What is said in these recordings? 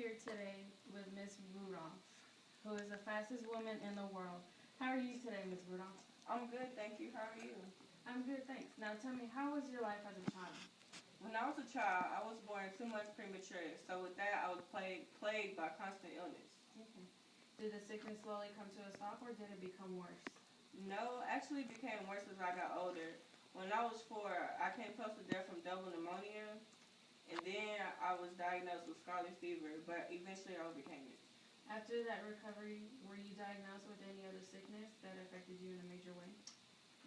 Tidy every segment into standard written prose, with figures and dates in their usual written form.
here today with Miss Rudolph, who is the fastest woman in the world. How are you today, Miss Rudolph? I'm good, thank you. How are you? I'm good, thanks. Now tell me, how was your life as a child? When I was a child, I was born 2 months premature. So with that, I was plagued by constant illness. Okay. Did the sickness slowly come to a stop, or did it become worse? No, actually became worse as I got older. When I was 4, I came close to death from double pneumonia, and then I was diagnosed with scarlet fever, but eventually I overcame it. After that recovery, were you diagnosed with any other sickness that affected you in a major way?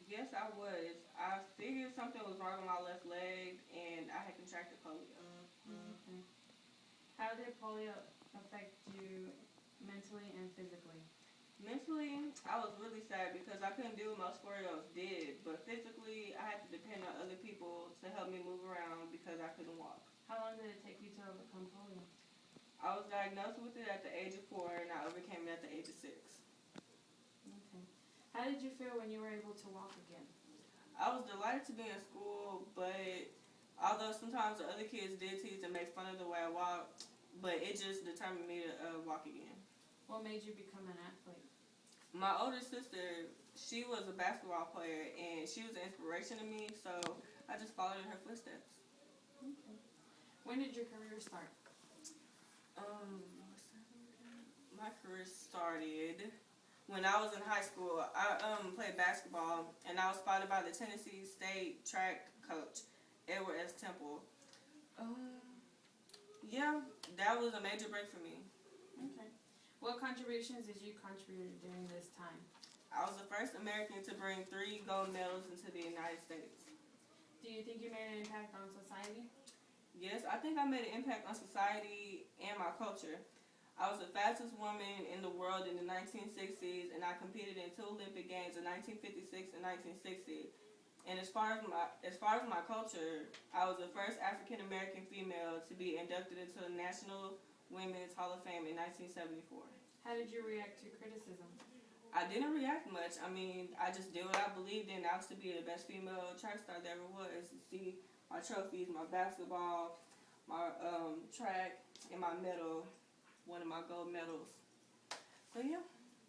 Yes, I was. I figured something was wrong with my left leg, and I had contracted polio. Okay. How did polio affect you mentally and physically? Mentally, I was really sad because I couldn't do what most 4-year-olds did, but physically, I had to depend on other people to help me move around because I couldn't walk. How long did it take you to overcome polio? I was diagnosed with it at the age of 4, and I overcame it at the age of 6. Okay. How did you feel when you were able to walk again? I was delighted to be in school, but although sometimes the other kids did tease and make fun of the way I walked, but it just determined me to walk again. What made you become an athlete? My older sister, she was a basketball player, and she was an inspiration to me, so I just followed in her footsteps. Okay. When did your career start? My career started when I was in high school. I played basketball, and I was spotted by the Tennessee State track coach, Edward S. Temple. Yeah, that was a major break for me. Okay. What contributions did you contribute during this time? I was the first American to bring 3 gold medals into the United States. Do you think you made an impact on society? Yes, I think I made an impact on society and my culture. I was the fastest woman in the world in the 1960s, and I competed in 2 Olympic Games in 1956 and 1960. And as far as my culture, I was the first African American female to be inducted into the National Women's Hall of Fame in 1974. How did you react to criticism? I didn't react much. I mean, I just did what I believed in. I was to be the best female track star there ever was. To see my trophies, my basketball, my track, and my medal, one of my gold medals. So yeah.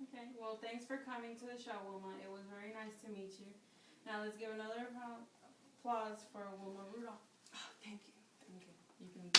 Okay. Well, thanks for coming to the show, Wilma. It was very nice to meet you. Now let's give another applause for Wilma Rudolph. Oh, thank you. Okay. You can.